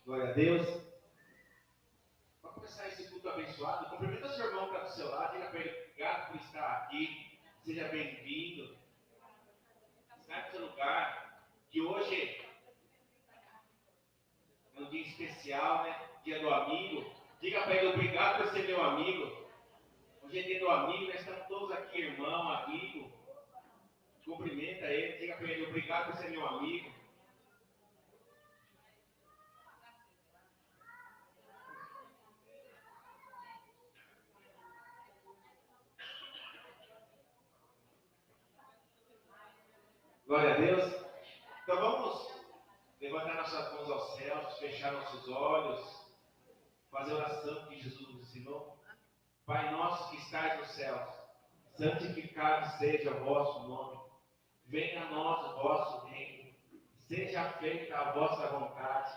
Glória a Deus. Para começar esse culto abençoado, cumprimenta seu irmão que está do seu lado, diga para ele, obrigado por estar aqui, seja bem-vindo. Sai do seu lugar, que hoje é um dia especial, né? Dia do amigo. Diga para ele, obrigado por ser meu amigo. Hoje é dia do amigo, nós estamos todos aqui, irmão, amigo. Cumprimenta ele, diga para ele, obrigado por ser meu amigo. Glória a Deus. Então vamos levantar nossas mãos aos céus, fechar nossos olhos, fazer a oração que Jesus nos ensinou. Pai nosso que estais nos céus, santificado seja o vosso nome. Venha a nós o vosso reino. Seja feita a vossa vontade,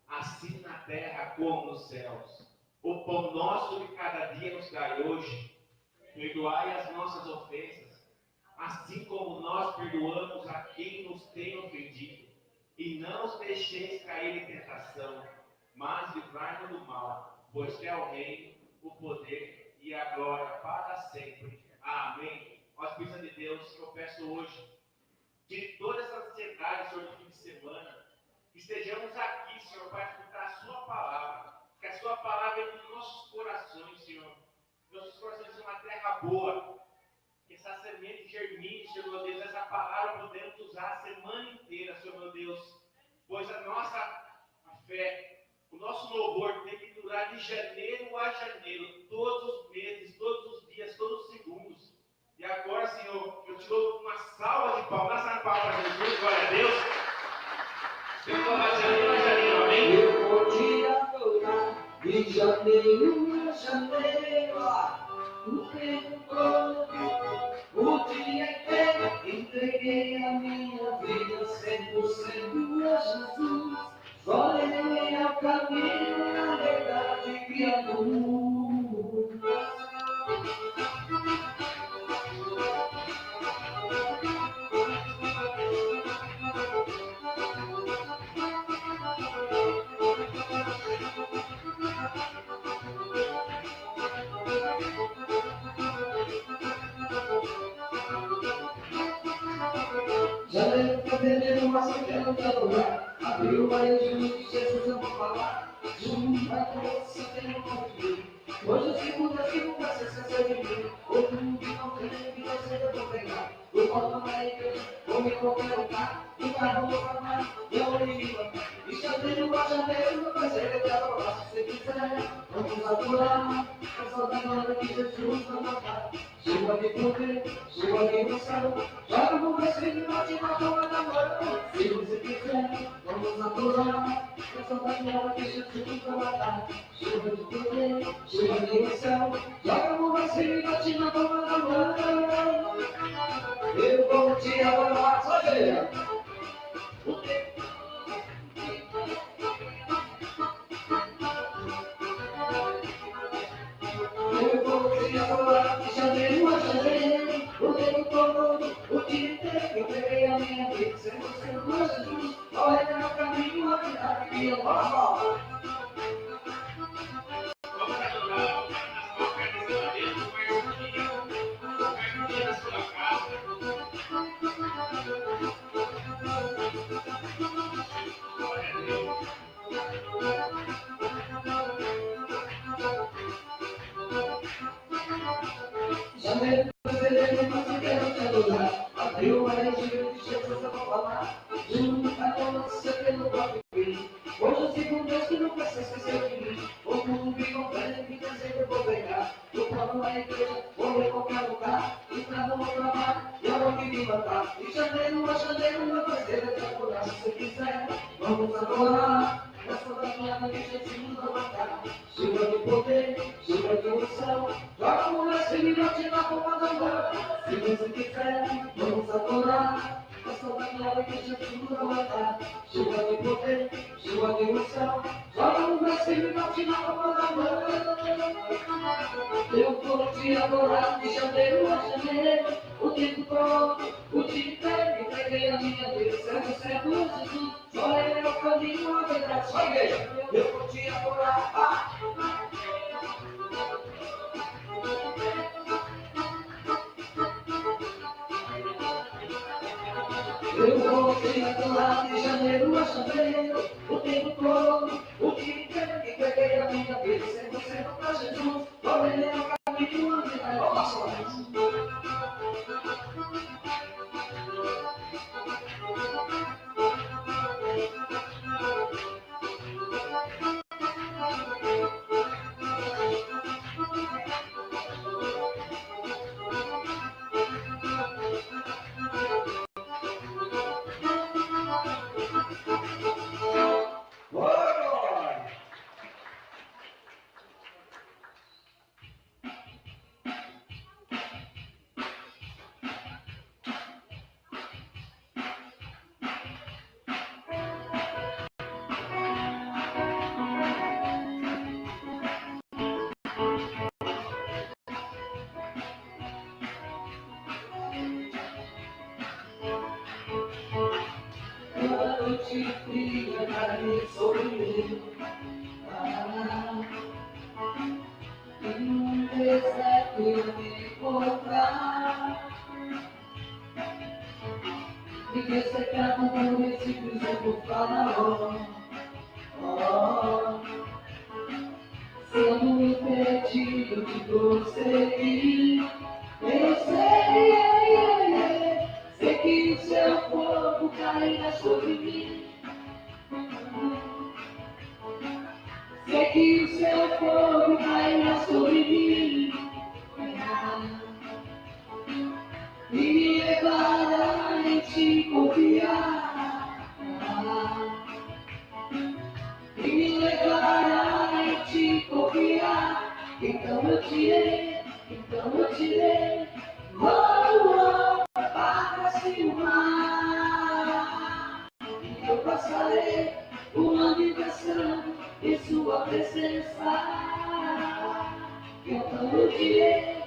assim na terra como nos céus. O pão nosso de cada dia nos dai hoje. Perdoai as nossas ofensas, assim como nós perdoamos a quem nos tem ofendido. E não os deixeis cair em tentação, mas livrai-nos do mal, pois que é o reino, o poder e a glória para sempre. Amém. Ó Espírito de Deus, que eu peço hoje, de toda essa ansiedade, Senhor, do fim de semana, que estejamos aqui, Senhor, para escutar a Sua palavra, que a Sua palavra entre nos nossos corações, Senhor. Nossos corações são uma terra boa, que essa semente germine, Senhor meu Deus, essa palavra podemos usar a semana inteira, Senhor meu Deus, pois a nossa fé, o nosso louvor tem que durar de janeiro a janeiro, todos os meses, todos os dias, todos os segundos. E agora, Senhor, eu te dou uma salva de palmas, dá essa palma para Jesus, glória a Deus. Senhor, vai janeiro a janeiro, amém? Eu vou te adorar de janeiro a janeiro, o tempo todo, o dia inteiro. Entreguei a minha vida 100% a Jesus. Só Ele é o caminho, a verdade e a luz. Janeiro, fevereiro, março, quero te adorar. Abril, maio, junho, Jesus, eu vou falar. Junho, vai com você, tenho contigo. Hoje, segunda, sexta, de mim. Outubro, não tenho vida, cedo eu vou pegar. Eu volto na igreja, vou me qualquer lugar. O carro vou pagar, eu vou me levantar. E janeiro a janeiro, meu parceiro, eu te adorar. Se você quiser, vamos adorar. É só da glória que Jesus vai matar. Chuva de poder, chuva de emoção. Joga no versículo, bate na palma da mão. Se você quiser, vamos adorar. É só da glória que Jesus vai matar. Chuva de poder, chuva de emoção. Joga no versículo, bate na palma da mão. Eu vou te adorar, só veja. Eu vou te adorar de janeiro a janeiro, o tempo todo, o dia inteiro. Eu peguei a minha vida, sem você, meu Jesus. Qual é o caminho, a verdade e a luz? Vamos adorar, vamos agradecer a Deus por mais um dia na sua casa. Glória a Deus. Janeiro, fevereiro, março, quero te adorar. Abril, maio, junho, Jesus, eu vou falar. Junho, vai com você pelo próprio fim. Hoje eu sigo um Deus que nunca se esqueceu de mim. O mundo me compreende, me deseja, eu vou pegar. Eu falo na igreja, vou em qualquer lugar. E pra não trabalhar, eu vou me levantar. De janeiro a janeiro, meu parceiro, eu te adorar. Se você quiser, vamos adorar. É só da glória que Jesus vai matar. Chuva de poder, chuva de emoção. Joga a mulher, se me bate na palma da mão. Se você quiser, vamos adorar. É só da glória que Jesus vai matar. Chuva de poder, chuva de emoção. Joga a mulher, se me bate na palma da mão. Eu vou te adorar de janeiro a janeiro, o tempo todo, o dia inteiro. Entreguei a minha vida, 100% a Jesus. Só Ele é o caminho. caminho à verdade. Só igreja, eu vou te adorar. Eu vou te adorar de janeiro a janeiro, o tempo todo, o que quer que peguei a minha vida, sendo sempre pra Jesus, ordenei o caminho à verdade. Vamos lá. Noite fria cai sobre mim, e num deserto eu me encontrar. E que secado por esse prisioneiro faraó. Sendo impedido de prosseguir, eu sei que o seu fogo cairá sobre mim. Sei que o seu fogo cairá sobre mim. E me levará em te confiar. E me levará em te confiar. Então eu tirei, para-se o mar. E eu passarei uma ligação em sua presença. Então eu tirei,